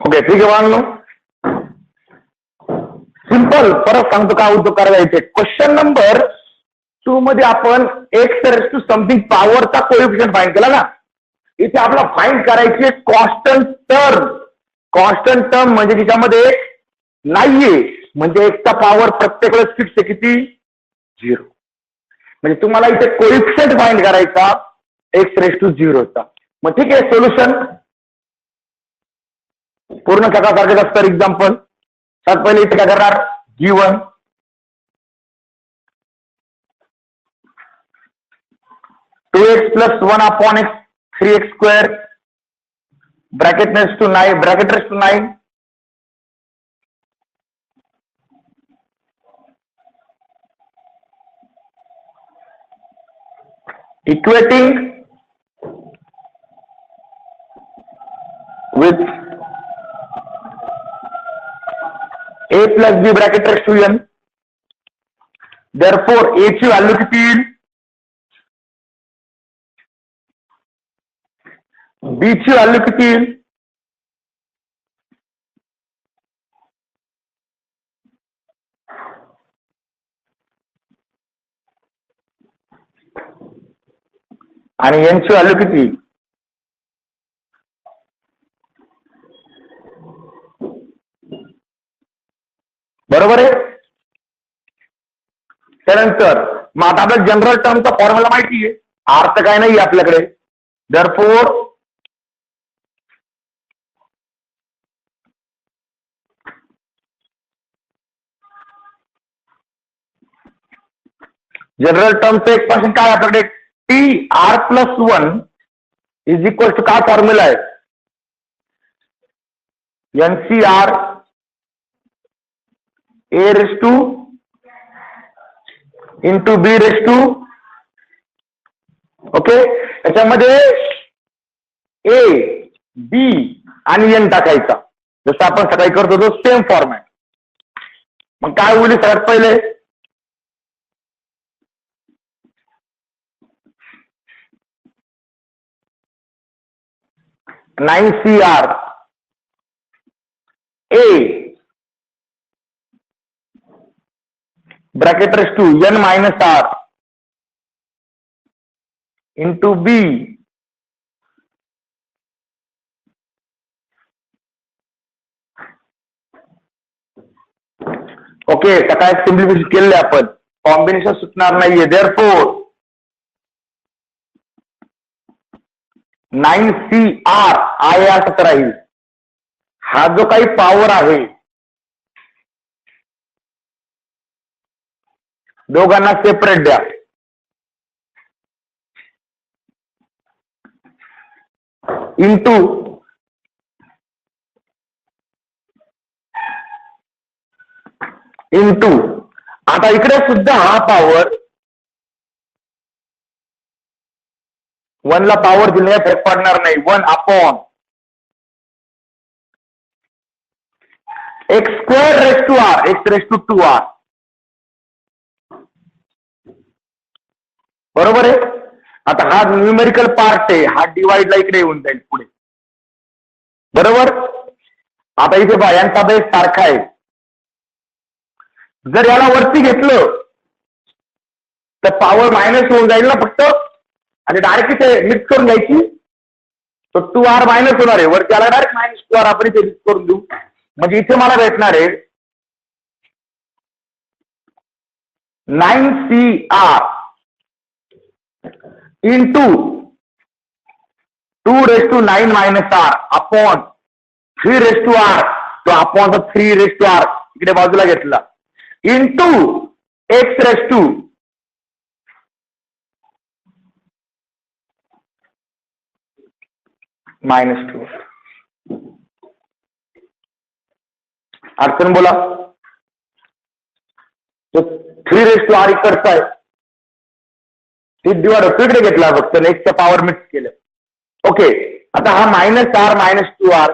Okay ठीक आहे वाढलो. सिंपल परत सांगतो काय उद्योग करायला येते. क्वेश्चन नंबर 2 मध्ये आपण एक्स रेस टू समथिंग पॉवरचा कोएफिशियंट फाइंड केला ना. इथे आपला फाइंड करायची कॉन्स्टंट टर्म. कॉन्स्टंट टर्म म्हणजे तिच्यामध्ये नाहीये, म्हणजे एक्सचा पॉवर प्रत्येक वेळेस फिक्स आहे किती 0. म्हणजे तुम्हाला इथे कोएफिशियंट फाइंड करायचा एक्स रेस टू 0चा. मग ठीक आहे सोल्युशन पूर्ण जगासारखेच असतं. एक्झाम्पल सर पहिले इथे काय करणार गिवन 2x + 1 अपॉन x 3x² bracket raise to 9 equating with a + b bracket raise to n. therefore a ची व्हॅल्यू किती येईल, b ची व्हॅल्यू किती येईल, आणि n ची व्हॅल्यू किती येईल. बरोबर आहे. त्यानंतर मग आता आपल्या जनरल टर्मचा फॉर्म्युला माहिती आहे. अर्थ काय नाही आपल्याकडे. therefore जनरल टर्मचं एक्सप्रेशन काय आपल्याकडे T R + 1 is equal to काय फॉर्म्युला आहे NCR a⁻² into b⁻². Okay. त्याच्यामध्ये ए बी आणि एन टाकायचा जसं आपण सकाळी करत होतो सेम फॉर्मॅट. मग काय होईल सगळ्यात पहिले 9CR A bracket raise to n - r into B okay. सकाळी सिम्प्लिफिकेशन केले आपण, कॉम्बिनेशन सुटणार नाहीये. therefore 9CR IR राहील. हा जो काही पॉवर आहे दोघांना सेपरेट द्या. इंटू आता इकडे सुद्धा हा पॉवर 1 ला पॉवर दिले फरक पडणार नाही. 1 upon x² raise to r x⁻²r. बरोबर आहे. आता हा न्यूमेरिकल पार्ट आहे, हा डिवाइडला इकडे येऊन जाईल पुढे. बरोबर. आता इथे पहा यांचा बेस सारखा आहे. जर याला वरती घेतलं तर पॉवर मायनस होऊन जाईल ना फक्त, आणि डायरेक्ट इथे मिक्स करून घ्यायची. तर 2r मायनस होणार आहे वरती आला, डायरेक्ट -2r आपण इथे मिक्स करून देऊ. म्हणजे इथे मला भेटणार आहे 9CR into 2⁻9 - r upon 3⁻r. तो अपॉन 3⁻r इकडे बाजूला घेतला इंटू x⁻² -2. अडचण बोला. तो 3⁻r इकडचा आहे, ते डिवाइड होतो इकडे घेतला फक्त नेक्स्टचा पॉवर मिक्स केलं. ओके. आता हा -r -2r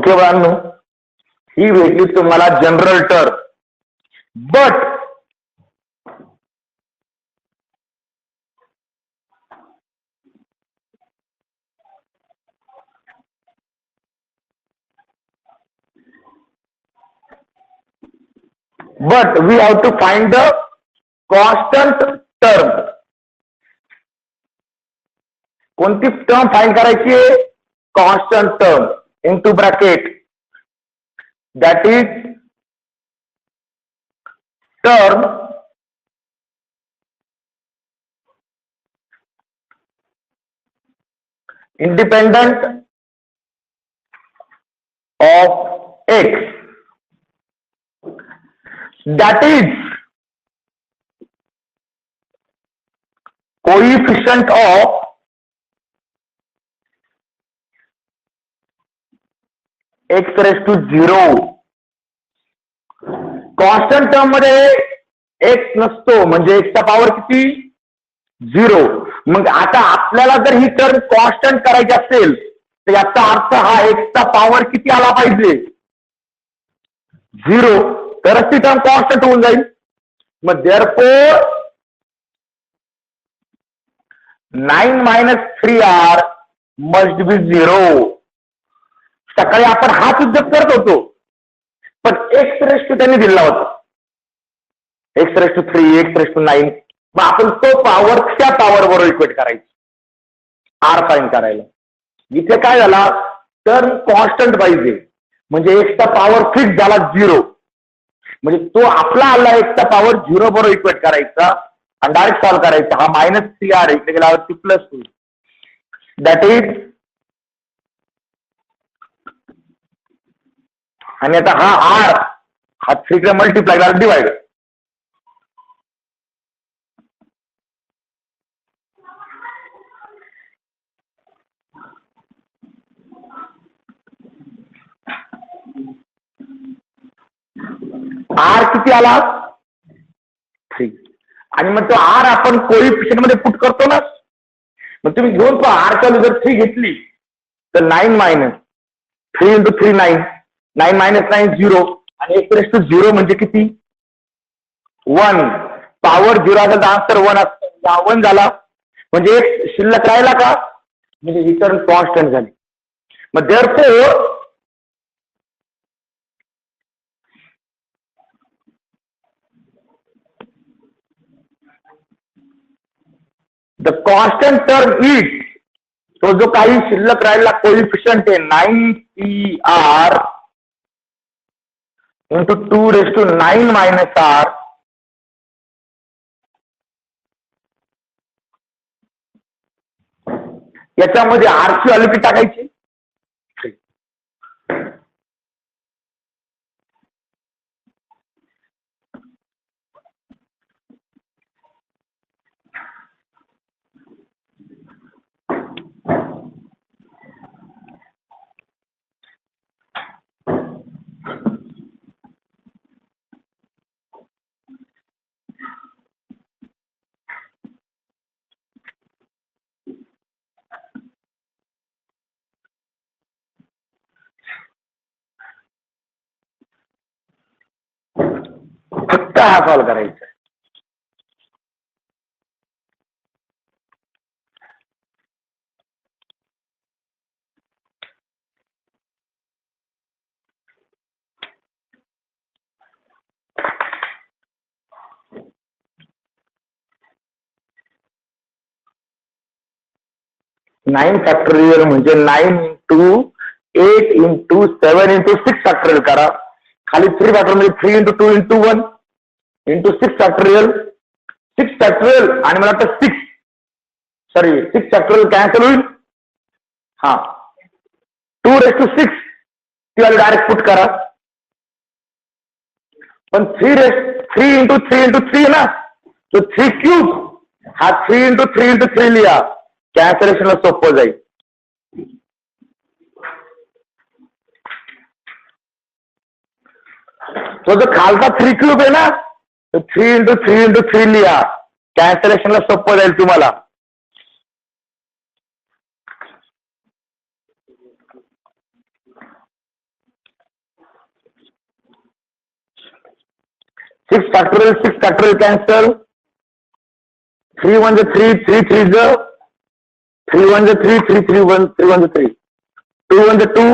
ओके बाळांनो, ही भेटली तुम्हाला general term. But we have to find the constant term. कोणती टर्म फाइंड करायची आहे? Constant term into bracket, that is term independent of x, that is coefficient of x raised to 0. Constant term मध्ये x नसतो, म्हणजे x चा power किती? 0. मग आता आपल्याला जर ही टर्म कॉन्स्टंट करायची असेल तर याचा अर्थ हा x चा पॉवर किती आला पाहिजे? 0, तरच ती टर्म कॉन्स्टंट होऊन जाईल. मग therefore 9 minus 3r must be 0. सकाळी आपण हाच उद्योग करत होतो, पण एक्स रेस टू त्यांनी दिला होता, x raise to 3, x raise to 9. मग आपण तो पॉवर त्या पॉवर बरोबर इक्वेट करायची, आर फाईन करायला. इथे काय झाला, तर कॉन्स्टंट पाहिजे, म्हणजे एक्सचा पॉवर फिक्स झाला 0. म्हणजे तो आपला आला एक्सचा पॉवर 0 बरोबर इक्वेट करायचा आणि डायरेक्ट सॉल्व्ह करायचा. हा -3r इकडे गेल्यावरती प्लस होईल, दॅट इज, आणि आता हा आर हा 3 कडे मल्टिप्लाय करा, डिवाइड. आर किती आला? 3. आणि मग तो आर आपण कोएफिशिएंट मध्ये पुट करतो ना. मग तुम्ही घेऊन तो आर ची जर 3 घेतली तर 9 minus 3 into 3 9, 9 minus 9 0, आणि x raised to 0 म्हणजे किती? 1. पॉवर 0 असेल तर आन्सर 1 असतं, 1 झाला म्हणजे एक शिल्लक राहिला का, म्हणजे ही टर्म कॉन्स्टंट झाली. मग therefore the constant term is, तो जो काही शिल्लक राहिला कोएफिशिएंट आहे 9r into 2 raised to 9 minus r, याच्यामध्ये r ची व्हॅल्यू किती टाकायची? 3. फक्त हा सॉल्व करायचा. नाइन फॅक्टोरियल म्हणजे 9 into 8 into 7 into 6 फॅक्टोरियल करा. खाली 3 फॅक्टोरियल म्हणजे 3 into 2 into 1 into 6 factorial, 6 factorial, आणि मला वाटतं 6 फॅक्टोरियल कॅन्सल होईल. हा 2 raised to 6 ती वाली डायरेक्ट पुट करा. पण 3 into 3 into 3 ना, तो 3 क्यूब, हा 3 into 3 into 3 लिहा, कॅन्सलेशनला सोपं जाईल. तो जो खालचा 3 क्यूब आहे ना, तो 3 into 3 into 3 लिहा, कॅन्सलेशनला सोपं जाईल तुम्हाला. 6 factorial cancel. 3 1 3, 3 3 3 1 3, 3 3 1, 3 1 3. 2 1 2.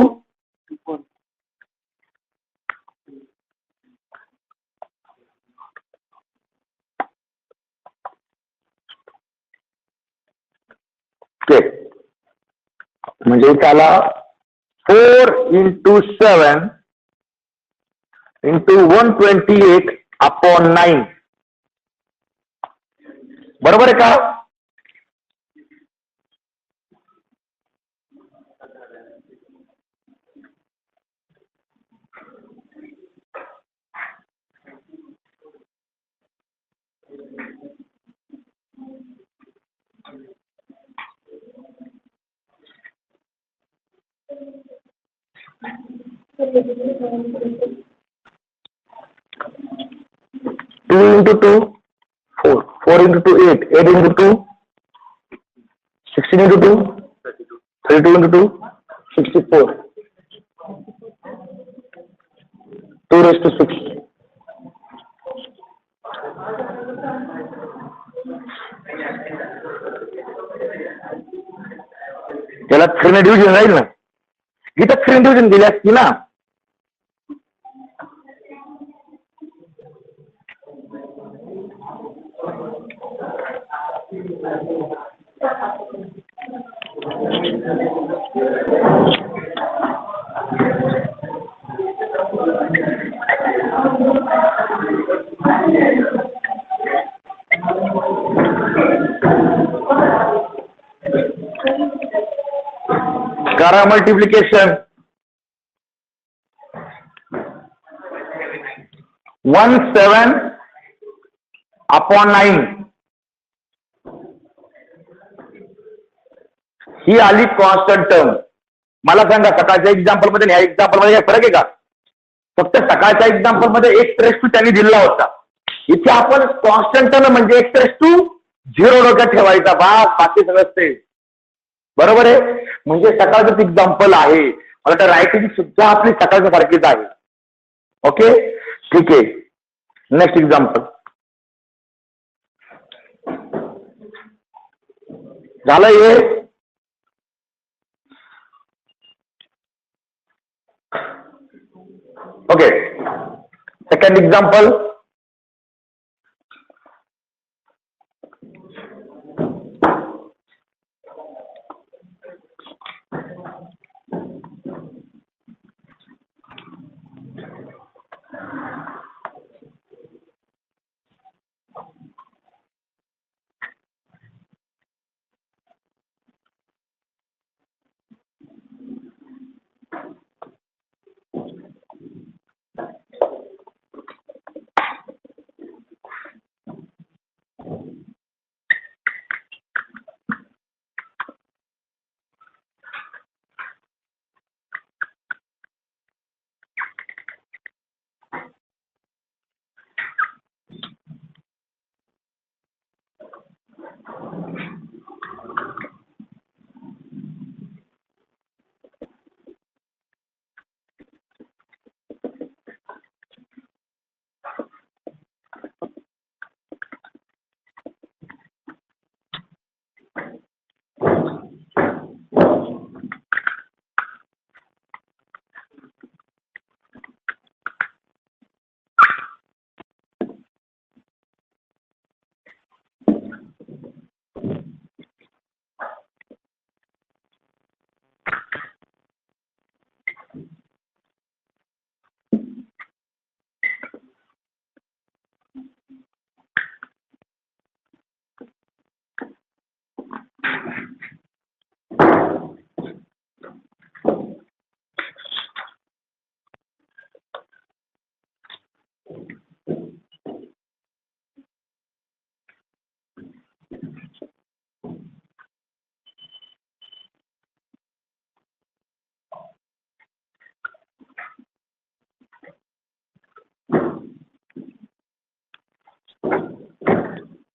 Okay. म्हणजे त्याला 4 into 7 into 128/9. बरोबर आहे का? Two into 2, 4. 4 into 2, 8. 8 into 2, 16 into 2, 32 into 2, 64. 2 raised to 6. त्याला 3 ने डिव्हिजन राहील ना. इथं 3 डिव्हिजन दिली असती ना. करा मल्टिप्लिकेशन. 17/9 ही आली कॉन्स्टंट टर्म. मला सांगा सकाळच्या एक्झाम्पल मध्ये ह्या एक्झाम्पल मध्ये काय फरक आहे का? फक्त सकाळच्या एक्झाम्पल मध्ये x⁻² त्यांनी दिला होता. इथे आपण कॉन्स्टंट टर्म म्हणजे x⁻0 डोक्यात ठेवायचा बाकी सगळं ते बरोबर आहे. म्हणजे सकाळचं एक्झाम्पल आहे. मला तर रायटिंग सुद्धा आपली सकाळच्या सारखीच आहे. ओके ठीक आहे. नेक्स्ट एक्झाम्पल झालं हे. Okay second example.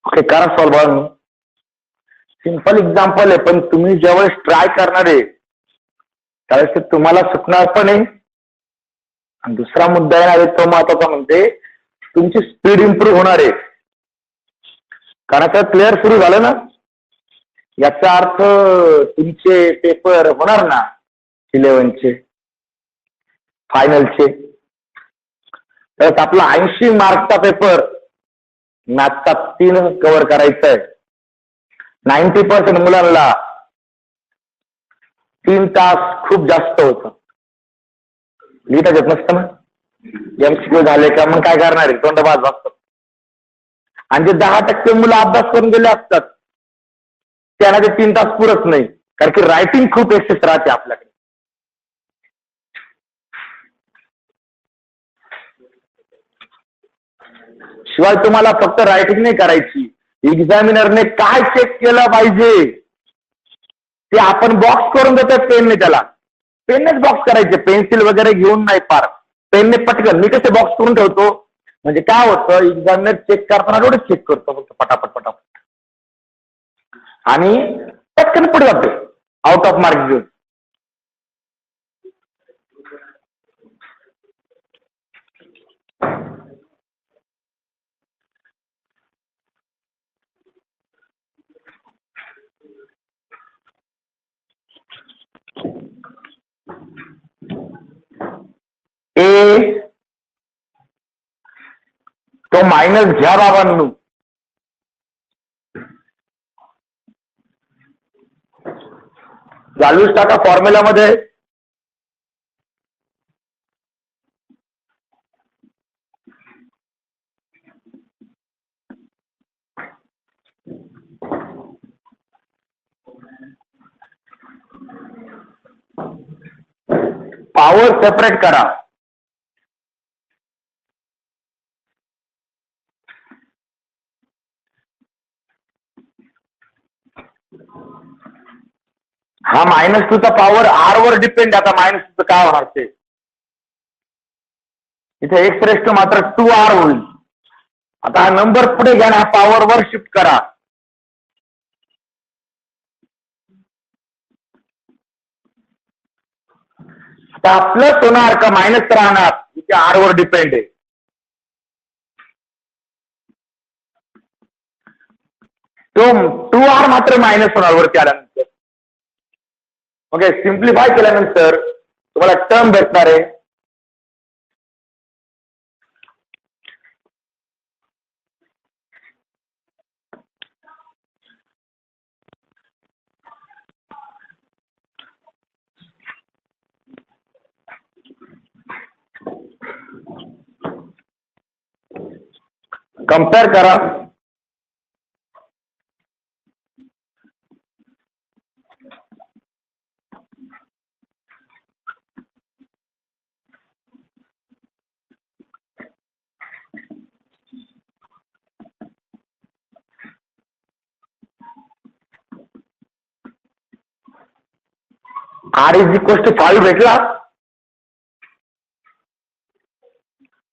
ओके करा सॉल्व. सिंपल एक्झाम्पल आहे पण तुम्ही ज्यावेळेस ट्राय करणार आहे त्यावेळेस ते तुम्हाला सुटणार पण आहे. आणि दुसरा मुद्दा येणार आहे तो महत्वाचा म्हणजे तुमची स्पीड इम्प्रूव्ह होणार आहे. कारण आता क्लिअर सुरू झालं ना, याचा अर्थ तुमचे पेपर होणार ना 11चे फायनलचे. तर आपला 80 मार्कचा पेपर मॅथचा 3 कव्हर करायचा आहे. 90% मुलांना 3 तास खूप जास्त होतं, लिहिता येत नसतं ना. MCQ झाले का मग काय करणार आहे, तोंडबाज असतात. आणि जे 10% मुलं अभ्यास करून गेले असतात त्यांना ते 3 तास पुरत नाही, कारण की रायटिंग खूप एक्सेस राहते आपल्याकडे. शिवाय तुम्हाला फक्त रायटिंग नाही करायची, एक्झामिनरने काय चेक केलं पाहिजे ते आपण बॉक्स करून देतो पेनने. त्याला पेननेच बॉक्स करायचे, पेन्सिल वगैरे घेऊन नाही, फार पेनने पटकन. मी कसे बॉक्स करून ठेवतो म्हणजे काय होतं, एक्झामिनर चेक करताना एवढंच चेक करतो फक्त पटापट पटापट आणि पटकन पुढे जातो आउट ऑफ मार्क घेऊन. तो मायनस घ्या बाबांनो. व्हॅल्यूज टाका फॉर्म्युलामध्ये. पॉवर सेपरेट करा. हा -2 चा पॉवर आर वर डिपेंड. आता -2 काय होणार ते इथे x मात्र 2r होईल. आता हा नंबर पुढे घ्या ना, पॉवर वर शिफ्ट करा. आता प्लस होणार का मायनस राहणार, इथे आर वर डिपेंड आहे. तो 2r मात्र मायनस होणार वरती आल्यानंतर. ओके, सिम्प्लिफाय केल्यानंतर तुम्हाला टर्म भेटणार आहे कंपेअर करा. R = 5 भेटला.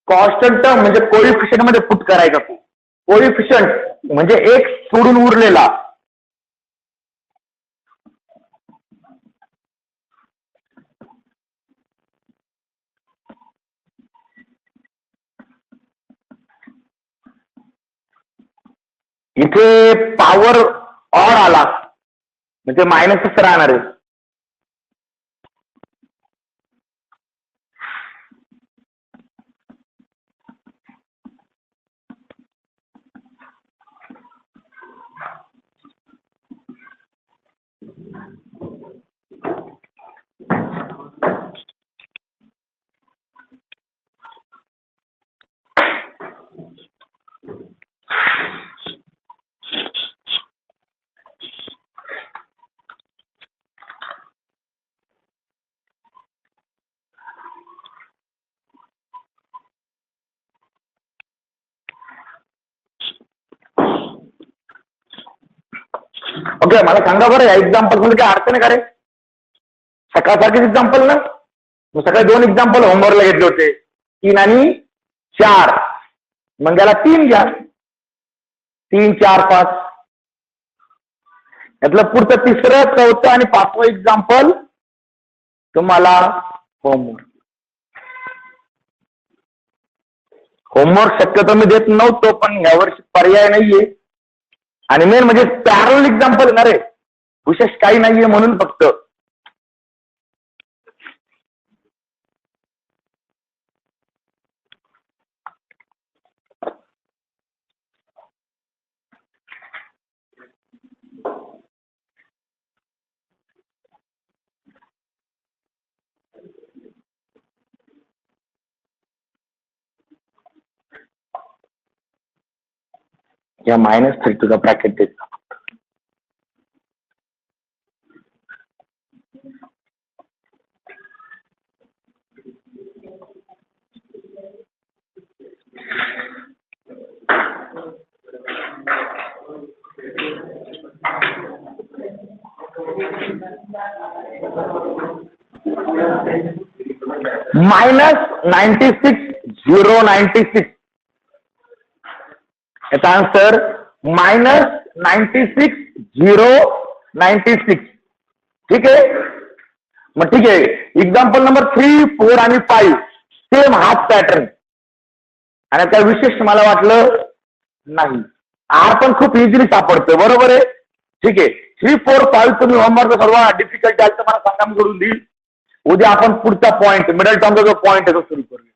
कॉन्स्टंट टर्म म्हणजे कोइफिशियंट मध्ये पुट करायचा. तो कोइफिशियंट म्हणजे एक सोडून उरलेला. इथे पॉवर ऑड आला म्हणजे मायनसच राहणार आहे. ओके, मला सांगा बरं, या एक्झाम्पल मध्ये काय अर्थ नाही का रे? सकाळसारखेच एक्झाम्पल ना. मग सकाळी 2 एक्झाम्पल होमवर्कला घेतले होते, 3 आणि 4. मग याला 3 घ्या, 3, 4, 5. यातलं पुढचं 3रं, 4थं आणि 5वं एक्झाम्पल तुम्हाला होमवर्क. होमवर्क शक्यतो मी देत नव्हतो, पण यावर्षी पर्याय नाहीये. आणि मेन म्हणजे पॅरल एक्झाम्पल येणार आहे, विशेष काही नाहीये म्हणून फक्त. या -3 टू द ब्रॅकेट देत. -96,096 याचा आन्सर -96,096. ठीक आहे. मग ठीक आहे, एक्झाम्पल नंबर 3, 4 आणि 5 सेम हाच पॅटर्न. आणि त्या विशेष मला वाटलं नाही. आर पण खूप इझिली सापडतं, बरोबर आहे. ठीक आहे, 3, 4, 5 तुम्ही होमवर्क सर्व डिफिकल्ट आहे तर मला सांगा, मी करून देईल. उद्या आपण पुढचा पॉईंट, मिडल टर्मचा जो पॉईंट आहे तो सुरू करूया.